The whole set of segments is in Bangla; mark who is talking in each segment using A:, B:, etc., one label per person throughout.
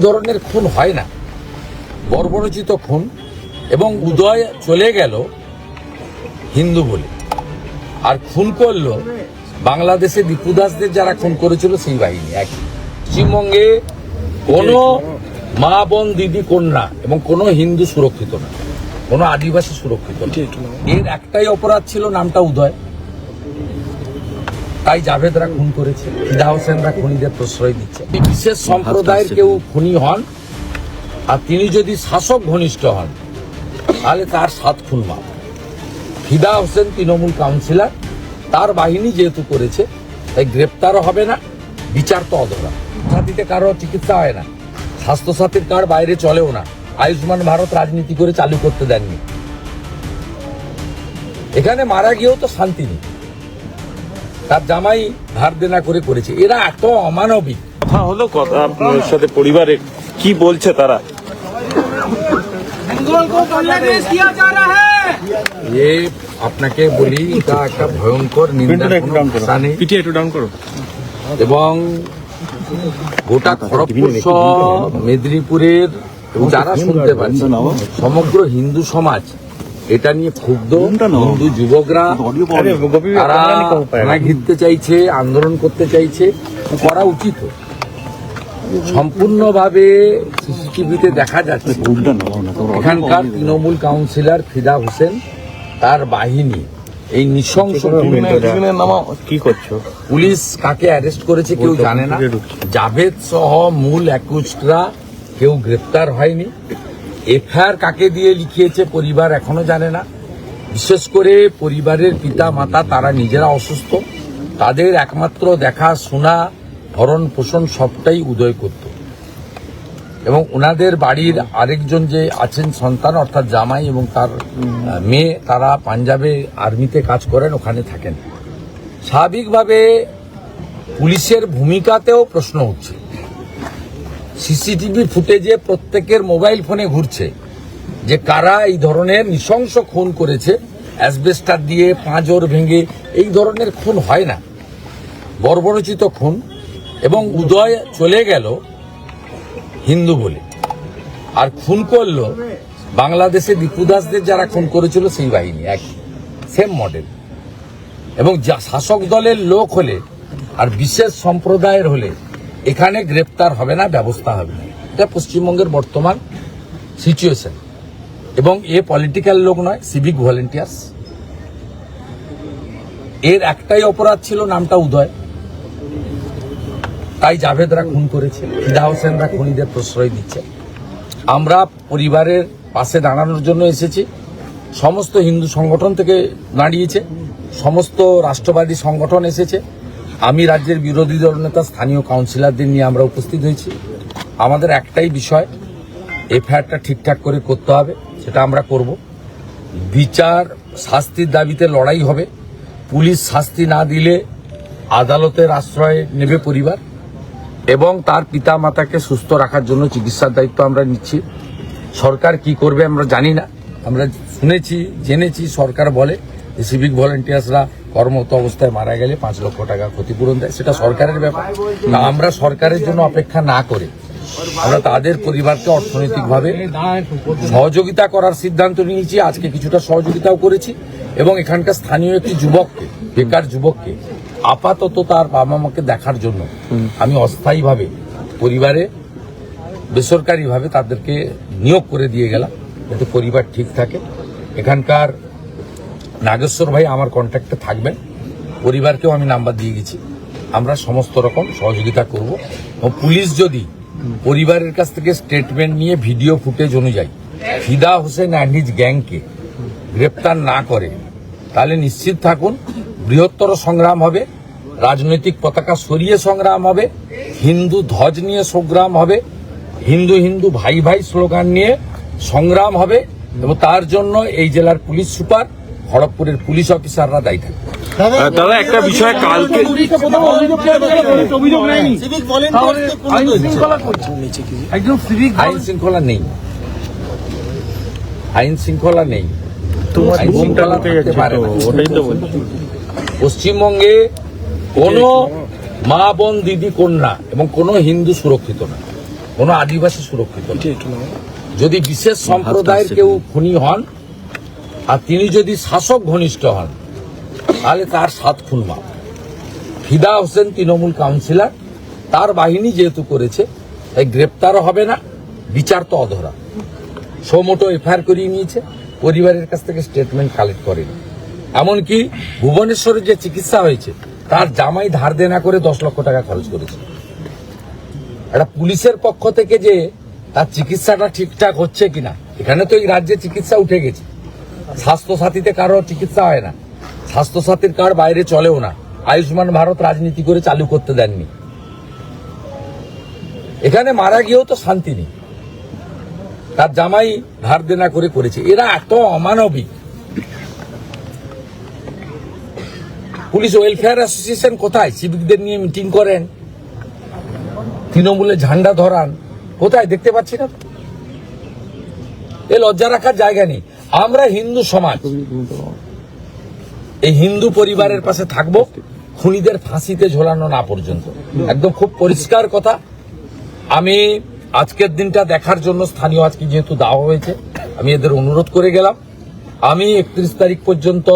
A: ধরনের খুন হয় না, বর্বরচিত খুন। এবং উদয় চলে গেল হিন্দু বলে, আর খুন করলো বাংলাদেশে দীপুদাসদের যারা খুন করেছিল সেই বাহিনী। একই পশ্চিমবঙ্গে কোনো মা বোন দিদি কন্যা এবং কোনো হিন্দু সুরক্ষিত না, কোনো আদিবাসী সুরক্ষিত না। এর একটাই অপরাধ ছিল, নামটা উদয়, তাই জাভেদরা খুন করেছে, ফিদা হোসেনরা খুনিদের প্রশ্রয় দিচ্ছে। বিশেষ সম্প্রদায়ের কেউ খুনি হন আর তিনি যদি শাসক ঘনিষ্ঠ হন তাহলে তার 7 খুন মাপ। ফিদা হোসেন তৃণমূল কাউন্সিলর, তার বাহিনী যেহেতু করেছে তাই গ্রেপ্তারও হবে না, বিচার তো অধরা। সাথীতে কারো চিকিৎসা হয় না, স্বাস্থ্যসাথীর কার্ড বাইরে চলেও না, আয়ুষ্মান ভারত রাজনীতি করে চালু করতে দেননি। এখানে মারা গিয়েও তো শান্তি নেই, তার জামাই ধার দেনা করে করেছে। এরা এত অমানবিক।
B: কথা হলো কথা আপনার সাথে, পরিবারে কি বলছে তারা?
A: এ আপনাকে বলি, এটা একটা ভয়ঙ্কর নিন্দা এবং গোটা খড়গপুর মেদিনীপুরের যারা শুনতে পাচ্ছে সমগ্র হিন্দু সমাজ এটা নিয়ে ক্ষুব্ধ। হিন্দু যুবকরা তারা থানা ঘিরতে চাইছে, আন্দোলন করতে চাইছে, করা উচিত। সম্পূর্ণভাবে সিসিটিভিতে দেখা যাচ্ছে এখানকার তৃণমূল কাউন্সিলর ফিদা হোসেন, তার বাহিনী এই নৃশংস
B: কি করছো,
A: পুলিশ কাকে অ্যারেস্ট করেছে কেউ জানে না। জাভেদ সহ মূল অ্যাকিউজডরা কেউ গ্রেপ্তার হয়নি। এফআইআর কাকে দিয়ে লিখিয়েছে পরিবার এখনো জানে না। বিশেষ করে পরিবারের পিতা মাতা, তারা নিজেরা অসুস্থ, তাদের একমাত্র দেখা শোনা ভরণ পোষণ সবটাই উদয় করত। এবং ওনাদের বাড়ির আরেকজন যে আছেন সন্তান, অর্থাৎ জামাই এবং তার মেয়ে, তারা পাঞ্জাবে আর্মিতে কাজ করেন, ওখানে থাকেন। স্বাভাবিকভাবে পুলিশের ভূমিকাতেও প্রশ্ন উঠছে। সিসিটিভি ফুটেজে প্রত্যেকের মোবাইল ফোনে ঘুরছে যে কারা এই ধরনের নৃশংস খুন করেছে, অ্যাসবেস্টার দিয়ে, পাঁজর ভেঙে। এই ধরনের খুন হয় না, বর্বরচিত খুন। এবং উদয় চলে গেল হিন্দু বলে, আর খুন করলো বাংলাদেশে দীপুদাসদের যারা খুন করেছিল সেই বাহিনী। এক সেম মডেল। এবং শাসক দলের লোক হলে আর বিশেষ সম্প্রদায়ের হলে এখানে গ্রেপ্তার হবে না, ব্যবস্থা হবে না। এটা পশ্চিমবঙ্গের বর্তমান সিচুয়েশন। এবং এ পলিটিক্যাল লোক নয়, সিভিক ভলেন্টিয়ার্স। এর একটাই অপরাধ ছিল, নামটা উদয়, তাই জাভেদরা খুন করেছে, ফিদা হোসেনরা খুনিদের প্রশ্রয় দিচ্ছে। আমরা পরিবারের পাশে দাঁড়ানোর জন্য এসেছি। সমস্ত হিন্দু সংগঠন থেকে দাঁড়িয়েছে, সমস্ত রাষ্ট্রবাদী সংগঠন এসেছে। আমি রাজ্যের বিরোধী দল নেতা, স্থানীয় কাউন্সিলরদের নিয়ে আমরা উপস্থিত হয়েছি। আমাদের একটাই বিষয়, এফআইআরটা ঠিকঠাক করে করতে হবে, সেটা আমরা করব। বিচার, শাস্তির দাবিতে লড়াই হবে। পুলিশ শাস্তি না দিলে আদালতের আশ্রয় নেবে পরিবার, এবং তার পিতা মাতাকে সুস্থ রাখার জন্য চিকিৎসার দায়িত্ব আমরা নিচ্ছি। সরকার কি করবে আমরা জানি না। আমরা শুনেছি, জেনেছি সরকার বলে যে সিভিক ভলেন্টিয়ার্সরা কর্মরত অবস্থায় মারা গেলে 5 লক্ষ টাকা ক্ষতিপূরণ দেয়, সেটা সরকারের ব্যাপার। আমরা সরকারের জন্য অপেক্ষা না করে আমরা তাদের পরিবারকে অর্থনৈতিকভাবে সহযোগিতা করার সিদ্ধান্ত নিয়েছি। আজকে কিছুটা সহযোগিতাও করেছি। এবং এখানকার স্থানীয় একটি যুবককে, বেকার যুবককে, আপাতত তার বাবা মাকে দেখার জন্য আমি অস্থায়ীভাবে পরিবারে বেসরকারিভাবে তাদেরকে নিয়োগ করে দিয়ে গেলাম, যাতে পরিবার ঠিক থাকে। এখানকার নাগেশ্বর ভাই আমার কন্ট্যাক্টে থাকবেন, পরিবারকেও আমি নাম্বার দিয়ে গেছি। আমরা সমস্ত রকম সহযোগিতা করব। এবং পুলিশ যদি পরিবারের কাছ থেকে স্টেটমেন্ট নিয়ে ভিডিও ফুটেজ অনুযায়ী ফিদা হোসেন অ্যান্ড হিজ গ্যাংকে গ্রেপ্তার না করে, তাহলে নিশ্চিত থাকুন বৃহত্তর সংগ্রাম হবে, রাজনৈতিক পতাকা সরিয়ে সংগ্রাম হবে, হিন্দু ধ্বজ নিয়ে সংগ্রাম হবে, হিন্দু হিন্দু ভাই ভাই স্লোগান নিয়ে সংগ্রাম হবে। এবং তার জন্য এই জেলার পুলিশ সুপার, খড়গপুরের পুলিশ অফিসাররা দায়ী থাকবে।
B: দাদা একটা বিষয়, কালকে
A: আইন শৃঙ্খলা নেই, আইন শৃঙ্খলা নেই। পশ্চিমবঙ্গে কোনো মা বোন দিদি কন্যা এবং কোনো হিন্দু সুরক্ষিত না, কোনো আদিবাসী সুরক্ষিত নয়। যদি বিশেষ সম্প্রদায়ের কেউ খুনি হন আর তিনি যদি শাসক ঘনিষ্ঠ হন তাহলে তার 7 খুন মাপ। ফিদা হোসেন তৃণমূল কাউন্সিলর, তার বাহিনী যেহেতু করেছে তাই গ্রেপ্তারও হবে না, বিচার তো অধরা। সোমোটো এফআইআর করিয়ে নিয়েছে, পরিবারের কাছ থেকে স্টেটমেন্ট কালেক্ট করেনি। এমনকি ভুবনেশ্বরে যে চিকিৎসা হয়েছে তার জামাই ধার দেনা করে 10 লক্ষ টাকা খরচ করেছে। একটা পুলিশের পক্ষ থেকে যে তার চিকিৎসাটা ঠিকঠাক হচ্ছে কিনা, এখানে তো এই রাজ্যে চিকিৎসা উঠে গেছে। স্বাস্থ্যসাথীতে কারো চিকিৎসা হয় না, স্বাস্থ্যসাথীর কার্ড বাইরে চলেও না, আয়ুষ্মান ভারত রাজনীতি করে চালু করতে দেননি। এখানে মারা গিয়েও তো শান্তি নেই, তার জামাই ধার দেনা করে করেছে। এরা এত অমানবিক। পুলিশ ওয়েলফেয়ার অ্যাসোসিয়েশন কোথায়? সিভিকদের নিয়ে মিটিং করেন, তৃণমূলের ঝান্ডা ধরান, কোথায়? দেখতে পাচ্ছি না। এ লজ্জা রাখার জায়গা নেই। আমরা হিন্দু সমাজ, এই হিন্দু পরিবারের পাশে থাকবো খুনিদের ফাঁসিতে ঝোলানো না পর্যন্ত। একদম খুব পরিষ্কার কথা। আমি আজকের দিনটা দেখার জন্য স্থানীয় আজকে যেহেতু দেওয়া হয়েছে, আমি এদের অনুরোধ করে গেলাম। আমি 31 তারিখ পর্যন্ত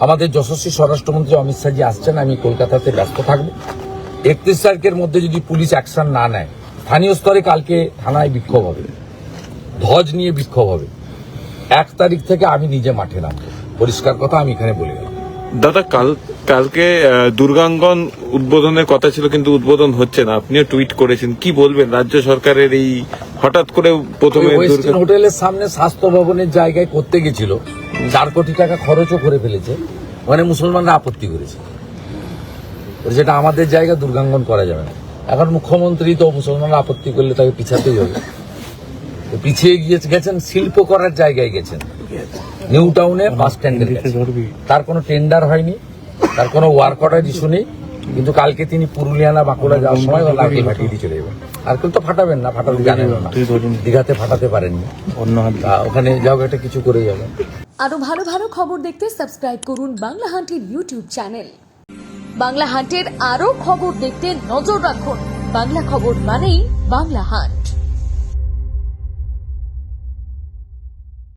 A: আমাদের যশস্বী স্বরাষ্ট্রমন্ত্রী অমিত শাহজি আসছেন, আমি কলকাতাতে ব্যস্ত থাকবো। 31 তারিখের মধ্যে যদি পুলিশ অ্যাকশন না নেয়, স্থানীয় স্তরে কালকে থানায় বিক্ষোভ হবে, ধ্বজ নিয়ে বিক্ষোভ হবে। 1 তারিখ থেকে আমি নিজে মাঠে নামবো, পরিষ্কার কথা আমি এখানে বলে গেলাম।
B: দাদা, কালকে দুর্গাঙ্গন উদ্বোধনের কথা ছিল কিন্তু উদ্বোধন হচ্ছে না, আপনিও টুইট করেছেন, কি বলবেন রাজ্য সরকারের এই হঠাৎ করে প্রথমে
A: ওয়েস্টার্ন হোটেলের সামনে স্বাস্থ্য ভবনের জায়গায় করতে গেছিল, 4 কোটি টাকা খরচও করে ফেলেছে, মানে মুসলমানরা আপত্তি করেছে, যেটা আমাদের জায়গা দুর্গাঙ্গন করা যাবে না। এখন মুখ্যমন্ত্রী তো মুসলমানরা আপত্তি করলে তাকে পিছাতেই হবে, পিছিয়ে গেছেন, শিল্প করার জায়গায় গেছেন, নিউ টাউনে বাস স্ট্যান্ডের কাছে। তার কোনো টেন্ডার হয়নি, তার কোনো ওয়ার্ক অর্ডার ইস্যু নেই, কিন্তু কালকে তিনি পুরুলিয়া না বাঁকুড়া যাওয়ার সময় লাঠি ফাটিয়ে দিয়ে চলে যাবেন। আর কেউ তো ফাটাবেন না, ফাটাতে জানেন না, দীঘাতে ফাটাতে পারেননি, ওখানে যাও একটা কিছু করে যাবেন।
C: আরো ভালো ভালো খবর দেখতে সাবস্ক্রাইব করুন বাংলা হান্টের ইউটিউব চ্যানেল। বাংলা হান্টের আরো খবর দেখতে নজর রাখুন। বাংলা খবর মানেই বাংলা হান্ট।